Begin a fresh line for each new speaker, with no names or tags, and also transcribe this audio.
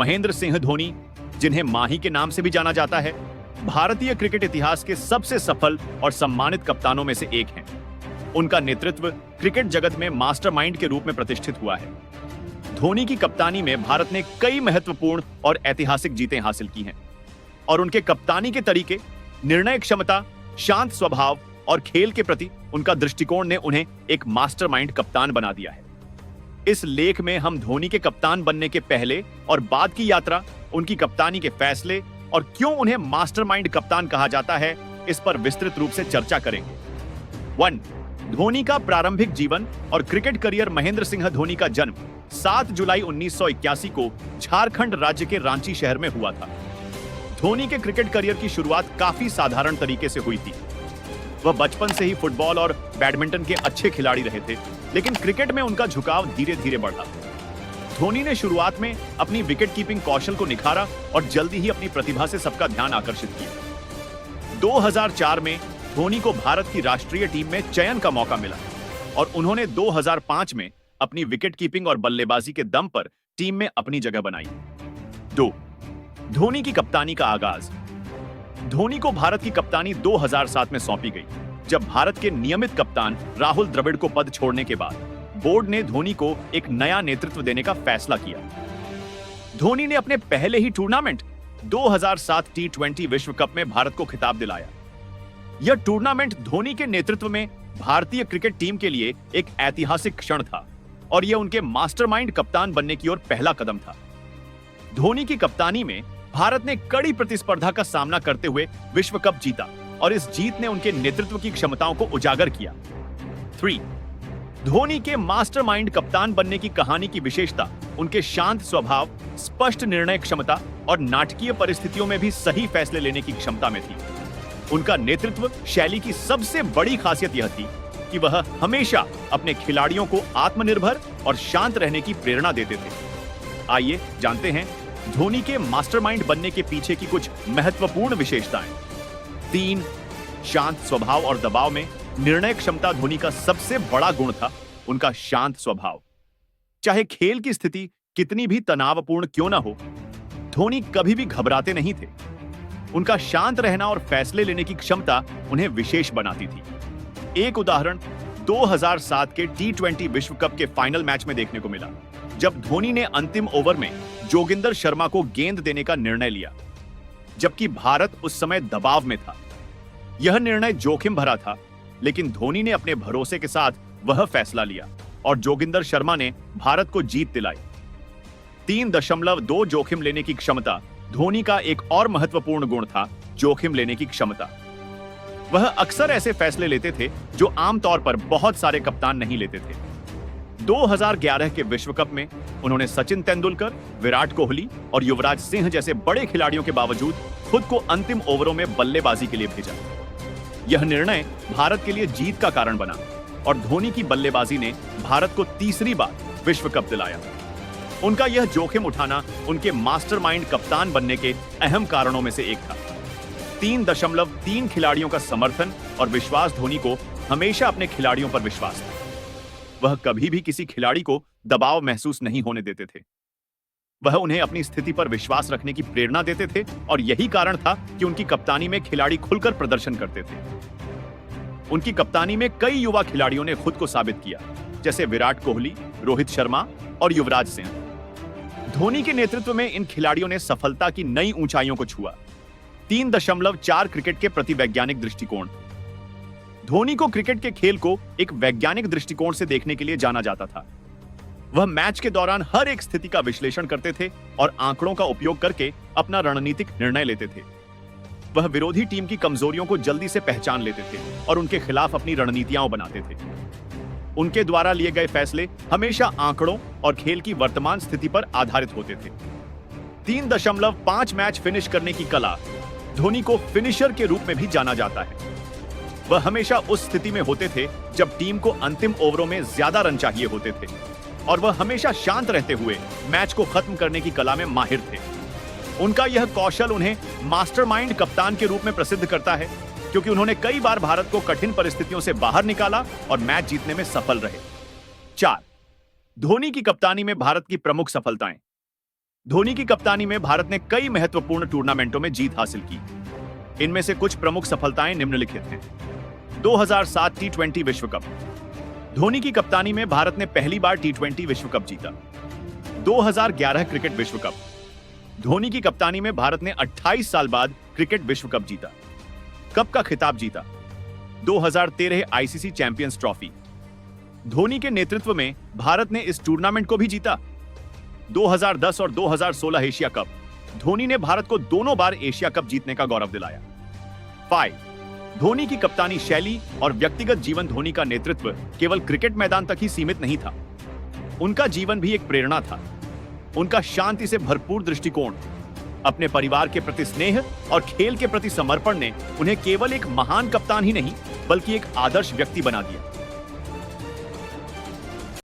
महेंद्र सिंह धोनी, जिन्हें माही के नाम से भी जाना जाता है, भारतीय क्रिकेट इतिहास के सबसे सफल और सम्मानित कप्तानों में से एक हैं। उनका नेतृत्व क्रिकेट जगत में मास्टरमाइंड के रूप में प्रतिष्ठित हुआ है। धोनी की कप्तानी में भारत ने कई महत्वपूर्ण और ऐतिहासिक जीतें हासिल की हैं और उनके कप्तानी के तरीके, निर्णय क्षमता, शांत स्वभाव और खेल के प्रति उनका दृष्टिकोण ने उन्हें एक मास्टरमाइंड कप्तान बना दिया है। इस लेख में हम धोनी के कप्तान बनने के पहले और बाद की यात्रा, उनकी कप्तानी के फैसले और क्यों उन्हें मास्टरमाइंड कप्तान कहा जाता है, इस पर विस्तृत रूप से चर्चा करेंगे। 1. धोनी का प्रारंभिक जीवन और क्रिकेट करियर। महेंद्र सिंह धोनी का जन्म 7 जुलाई 1981 को झारखंड राज्य के रांची शहर में हुआ था। धोनी के क्रिकेट करियर की शुरुआत काफी साधारण तरीके से हुई थी। वह बचपन से ही फुटबॉल और बैडमिंटन के अच्छे खिलाड़ी रहे थे, लेकिन क्रिकेट में उनका झुकाव धीरे धीरे बढ़ा। धोनी ने शुरुआत में अपनी विकेट कीपिंग कौशल को निखारा और जल्दी ही अपनी प्रतिभा से सबका ध्यान आकर्षित किया। 2004 में धोनी को भारत की राष्ट्रीय टीम में चयन का मौका मिला और उन्होंने 2005 में अपनी विकेट कीपिंग और बल्लेबाजी के दम पर टीम में अपनी जगह बनाई। 2. धोनी की कप्तानी का आगाज। धोनी को भारत की कप्तानी 2007 में सौंपी गई, जब भारत के नियमित कप्तान राहुल द्रविड़ को पद छोड़ने के बाद बोर्ड ने धोनी को एक नया नेतृत्व देने का फैसला किया। धोनी ने अपने पहले ही टूर्नामेंट 2007 टी20 विश्व कप में भारत को खिताब दिलाया। यह टूर्नामेंट धोनी के नेतृत्व में भारतीय क्रिकेट टीम के लिए एक ऐतिहासिक क्षण था और यह उनके मास्टरमाइंड कप्तान बनने की ओर पहला कदम था। धोनी की कप्तानी में भारत ने कड़ी प्रतिस्पर्धा का सामना करते हुए विश्व कप जीता और इस जीत ने उनके नेतृत्व की क्षमताओं को उजागर किया। 3. धोनी के मास्टरमाइंड कप्तान बनने की कहानी की विशेषता उनके शांत स्वभाव, स्पष्ट निर्णय क्षमता और नाटकीय परिस्थितियों में भी सही फैसले लेने की क्षमता में थी। उनका नेतृत्व शैली की सबसे बड़ी खासियत यह थी कि वह हमेशा अपने खिलाड़ियों को आत्मनिर्भर और शांत रहने की प्रेरणा देते थे। आइए जानते हैं धोनी के मास्टरमाइंड बनने के पीछे की कुछ महत्वपूर्ण विशेषताएं। 3. शांत स्वभाव और दबाव में निर्णय क्षमता। धोनी का सबसे बड़ा गुण था उनका शांत स्वभाव। चाहे खेल की स्थिति कितनी भी तनावपूर्ण क्यों ना हो, धोनी कभी भी घबराते नहीं थे। उनका शांत रहना और फैसले लेने की क्षमता उन्हें विशेष बनाती थी। एक उदाहरण 2007 के टी20 विश्व कप के फाइनल मैच में देखने को मिला, जब धोनी ने अंतिम ओवर में जोगिंदर शर्मा को गेंद देने का निर्णय लिया, जबकि भारत उस समय दबाव में था। यह निर्णय जोखिम भरा था, लेकिन धोनी ने अपने भरोसे के साथ वह फैसला लिया और जोगिंदर शर्मा ने भारत को जीत दिलाई। 3.2 जोखिम लेने की क्षमता। धोनी का एक और महत्वपूर्ण गुण था जोखिम लेने की क्षमता। वह अक्सर ऐसे फैसले लेते थे जो आमतौर पर बहुत सारे कप्तान नहीं लेते थे। 2011 के विश्व कप में उन्होंने सचिन तेंदुलकर, विराट कोहली और युवराज सिंह जैसे बड़े खिलाड़ियों के बावजूद खुद को अंतिम ओवरों में बल्लेबाजी के लिए भेजा। यह निर्णय भारत के लिए जीत का कारण बना और धोनी की बल्लेबाजी ने भारत को तीसरी बार विश्व कप दिलाया। उनका यह जोखिम उठाना उनके मास्टरमाइंड कप्तान बनने के अहम कारणों में से एक था। 3.3 खिलाड़ियों का समर्थन और विश्वास। धोनी को हमेशा अपने खिलाड़ियों पर विश्वास था। वह कभी भी किसी खिलाड़ी को दबाव महसूस नहीं होने देते थे। वह उन्हें अपनी स्थिति पर विश्वास रखने की प्रेरणा देते थे और यही कारण था कि उनकी कप्तानी में खिलाड़ी खुलकर प्रदर्शन करते थे। उनकी कप्तानी में कई युवा खिलाड़ियों ने खुद को साबित किया, जैसे विराट कोहली, रोहित शर्मा और युवराज सिंह। धोनी के नेतृत्व में इन खिलाड़ियों ने सफलता की नई ऊंचाइयों को छुआ। 3.4 क्रिकेट के प्रति वैज्ञानिक दृष्टिकोण। धोनी को क्रिकेट के खेल को एक वैज्ञानिक दृष्टिकोण से देखने के लिए जाना जाता था। वह मैच के दौरान हर एक स्थिति का विश्लेषण करते थे और आंकड़ों का उपयोग करके अपना रणनीतिक निर्णय लेते थे। वह विरोधी टीम की कमजोरियों को जल्दी से पहचान लेते थे और उनके खिलाफ अपनी रणनीतियां बनाते थे। उनके द्वारा लिए गए फैसले हमेशा आंकड़ों और खेल की वर्तमान स्थिति पर आधारित होते थे। 3.5 मैच फिनिश करने की कला। धोनी को फिनिशर के रूप में भी जाना जाता है। वह हमेशा उस स्थिति में होते थे जब टीम को अंतिम ओवरों में ज्यादा रन चाहिए होते थे और वह हमेशा शांत रहते हुए मैच को खत्म करने की कला में माहिर थे। उनका यह कौशल उन्हें मास्टरमाइंड कप्तान के रूप में प्रसिद्ध करता है, क्योंकि उन्होंने कई बार भारत को कठिन परिस्थितियों से बाहर निकाला और मैच जीतने में सफल रहे। 4. धोनी की कप्तानी में भारत की प्रमुख सफलताएं। धोनी की कप्तानी में भारत ने कई महत्वपूर्ण टूर्नामेंटों में जीत हासिल की। इनमें से कुछ प्रमुख सफलताएं निम्नलिखित हैं। 2007 टी20 विश्व कप। धोनी की कप्तानी में भारत ने पहली बार टी20 विश्व कप जीता। 2011 क्रिकेट विश्व कप। धोनी की कप्तानी में भारत ने 28 साल बाद क्रिकेट विश्व कप जीता। कप का खिताब जीता। 2013 आईसीसी चैंपियंस ट्रॉफी। धोनी के नेतृत्व में भारत ने इस टूर्नामेंट को भी जीता। 2010 और 2016 एशिया कप। धोनी ने भारत को दोनों बार एशिया कप जीतने का गौरव दिलाया। 5 धोनी की कप्तानी शैली और व्यक्तिगत जीवन। धोनी का नेतृत्व केवल क्रिकेट मैदान तक ही सीमित नहीं था, उनका जीवन भी एक प्रेरणा था। उनका शांति से भरपूर दृष्टिकोण, अपने परिवार के प्रति स्नेह और खेल के प्रति समर्पण ने उन्हें केवल एक महान कप्तान ही नहीं बल्कि एक आदर्श व्यक्ति बना दिया।